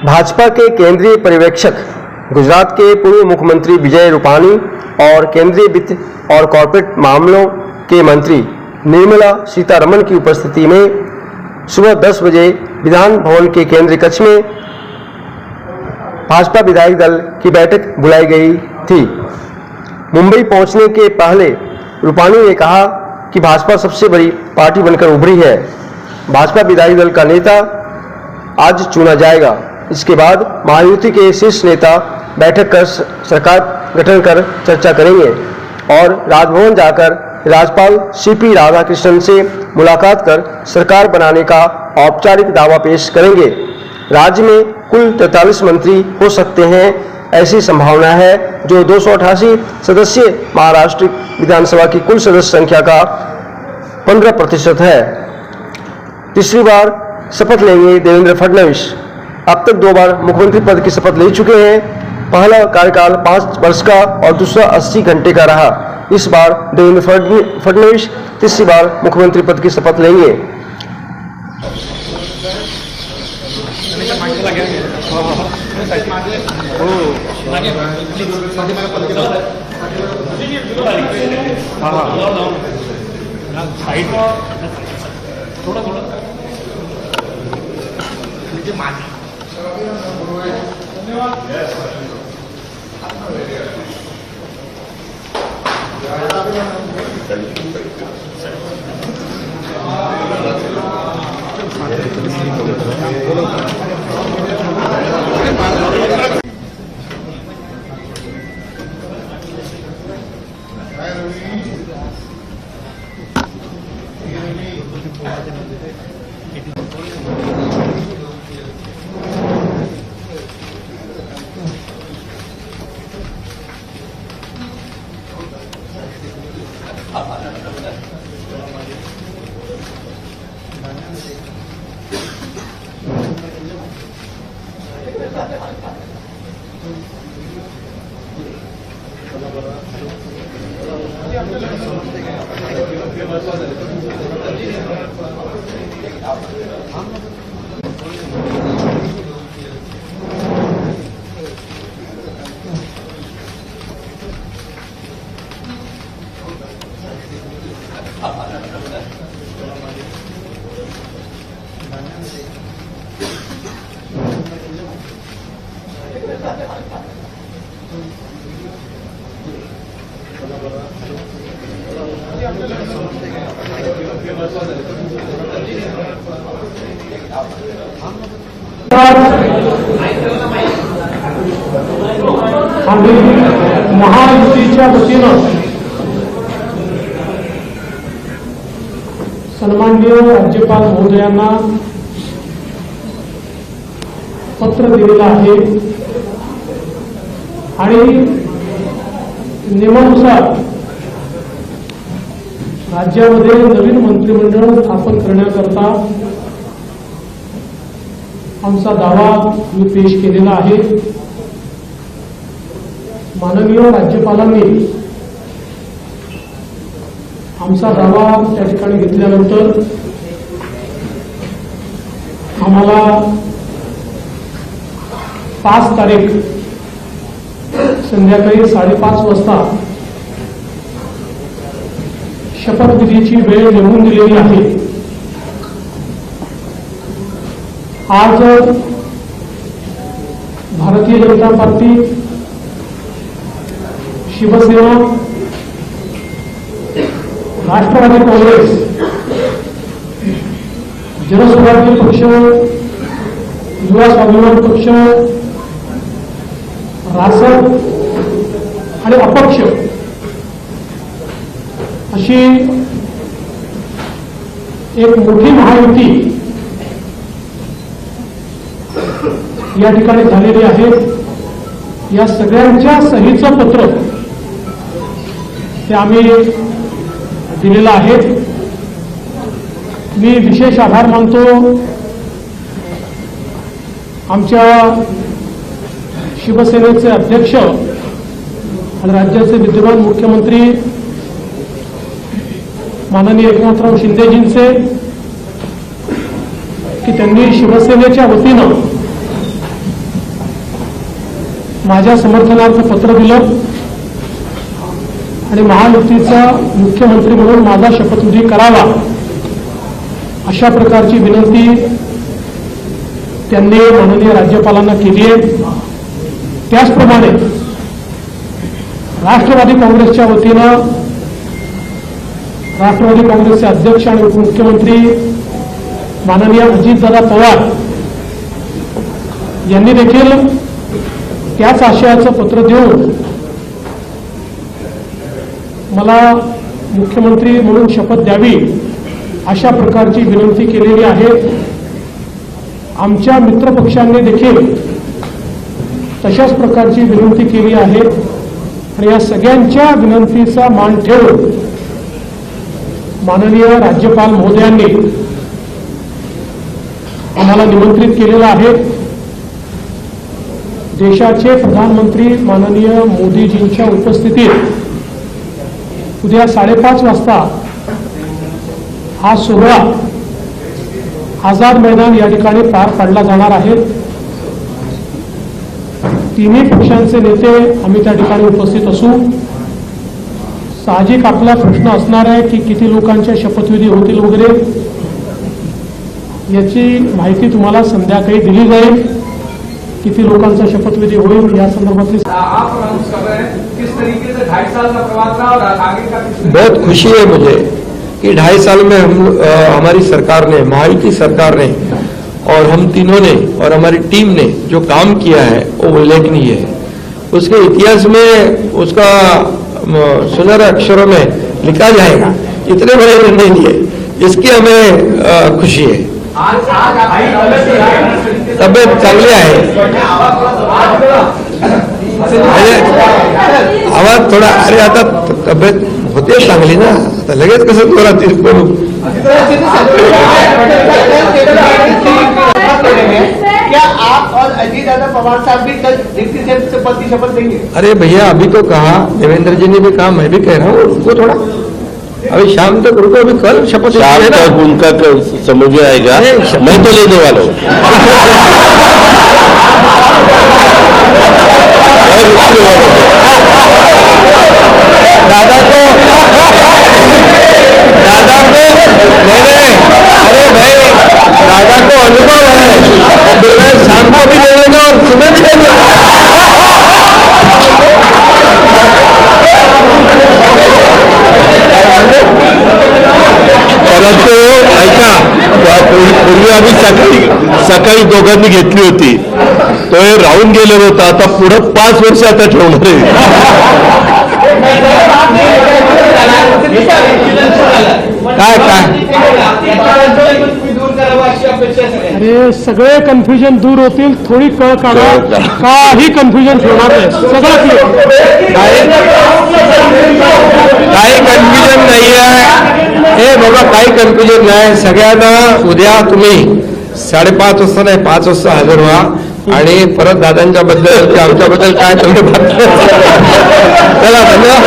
भाजपा के केंद्रीय पर्यवेक्षक गुजरात के पूर्व मुख्यमंत्री विजय रूपाणी और केंद्रीय वित्त और कॉर्पोरेट मामलों के मंत्री निर्मला सीतारमण की उपस्थिति में सुबह 10 बजे विधान भवन के केंद्रीय कक्ष में भाजपा विधायक दल की बैठक बुलाई गई थी। मुंबई पहुंचने के पहले रूपाणी ने कहा कि भाजपा सबसे बड़ी पार्टी बनकर उभरी है। भाजपा विधायक दल का नेता आज चुना जाएगा। इसके बाद महायुति के शीर्ष नेता बैठक कर सरकार गठन कर चर्चा करेंगे और राजभवन जाकर राज्यपाल सीपी राधाकृष्णन से मुलाकात कर सरकार बनाने का औपचारिक दावा पेश करेंगे। राज्य में कुल 43 मंत्री हो सकते हैं, ऐसी संभावना है, जो 288 सदस्यीय महाराष्ट्र विधानसभा की कुल सदस्य संख्या का 15% है। तीसरी बार शपथ लेंगे देवेंद्र फडणवीस। अब तक 2 बार मुख्यमंत्री पद की शपथ ले चुके हैं। पहला कार्यकाल 5 वर्ष का और दूसरा 80 घंटे का रहा। इस बार देवेंद्र फडणवीस तीसरी बार मुख्यमंत्री पद की शपथ लेंगे। आम्ही महायुतीच्या वतीनं सन्माननीय राज्यपाल महोदयांना पत्र दिलेलं आहे आणि नियमानुसार राज्यामध्ये नवीन मंत्रिमंडळ स्थापन करण्याकरता आमचा दावा मी पेश केलेला आहे। माननीय राज्यपालांनी आमचा दावा त्या ठिकाणी घेतल्यानंतर आम्हाला 5 तारीख संध्याकाळी 5:30 वाजता शपथविधीची वेळ निवडून दिलेली आहे। आज भारतीय जनता पार्टी, शिवसेना, राष्ट्रवादी काँग्रेस, जनसुराज्य पक्ष, युवा स्वाभिमान पक्ष, रासप आणि अपक्ष अशी एक मोठी महायुती या ठिकाणी झालेली आहे। या सगळ्यांच्या सहीचं पत्र ते आम्ही दिलेलं आहे। मी विशेष आभार मानतो आमच्या शिवसेनेचे अध्यक्ष आणि राज्याचे विद्यमान मुख्यमंत्री माननीय एकनाथराव शिंदेजींचे की त्यांनी शिवसेनेच्या वतीनं माझ्या समर्थनार्थ पत्र दिलं आणि महायुतीचा मुख्यमंत्री म्हणून माझा शपथविधी करावा अशा प्रकारची विनंती त्यांनी माननीय राज्यपालांना केली आहे. त्याचप्रमाणे राष्ट्रवादी काँग्रेसच्या वतीनं राष्ट्रवादी काँग्रेसचे अध्यक्ष आणि उपमुख्यमंत्री माननीय अजितदादा पवार यांनी देखील त्याच आशयाचं पत्र देऊन मला मुख्यमंत्री म्हणून शपथ द्यावी अशा प्रकारची विनंती केलेली आहे. आमच्या मित्रपक्षांनी देखील तशाच प्रकारची विनंती केली आहे आणि या सगळ्यांच्या विनंतीचा मान ठेवून माननीय राज्यपाल महोदयांनी आम्हाला निमंत्रित केलेलं आहे. देशाचे प्रधानमंत्री माननीय मोदीजींच्या उपस्थितीत उद्या 5:30 वाजता हा सोहळा आझाद मैदान या ठिकाणी पार पाडला जाणार आहे. तिन्ही पक्षांचे नेते आम्ही त्या ठिकाणी उपस्थित असू. साहजिक आपला प्रश्न असणार आहे की किती लोकांच्या शपथविधी होतील वगैरे, याची माहिती तुम्हाला संध्याकाळी दिली जाईल. किती लोकांचा शपथविधी होईल या संदर्भातली आप अनाउंस कर रहे हैं किस तरीके से 2.5 साल का प्रवास रहा और आगे का बहुत खुशी है मुझे कि 2.5 साल में हमारी सरकार ने, महायुति सरकार ने और हम तीनों ने और हमारी टीम ने जो काम किया है वो उल्लेखनीय है. उसके इतिहास में उसका सुनहरे अक्षरों में लिखा जाएगा. इतने बड़े निर्णय लिए इसकी हमें खुशी है. तब्येत चांगली आहे. आवाज थोडा, अरे आता तब्येत होते चांगली ना, आता लगेच कसं थोडा तीर्थ करू. क्या आप और अजीतदादा पवार साहब भी कल डिप्टी शपथ की शपथ देंगे? अरे भैया अभी तो कहा, देवेंद्र जी ने भी कहा, मैं भी कह रहा हूँ रुको थोड़ा, अभी शाम तक रुको, अभी कल शपथ शाम तक उनका समझ में आएगा. मैं तो लेने वाला हूँ. दादा को नहीं, अरे भाई दादा को अनुभव है, मैं शाम को भी ले लेगा और सुबह भी ले लेगा. परंतु ऐका, पूर्वी आम्ही सकाळी दोघांनी घेतली होती, तो हे राहून गेलेलं होतं. आता पुढं 5 वर्ष आता ठेवणार आहे. काय अरे सगळे कन्फ्युजन दूर होतील. थोडी कळ काढा, काही कन्फ्युजन ठेवणार नाही, सगळं क्लिअर. काही कन्फ्युजन नाही आहे. हे बघा काही कन्फ्युजन नाही. सगळ्यांना उद्या तुम्ही 5:30 वाजता नाही 5 वाजता हजर व्हा आणि परत दादांच्या बद्दल आमच्याबद्दल काय तुम्ही चला धन्यवाद.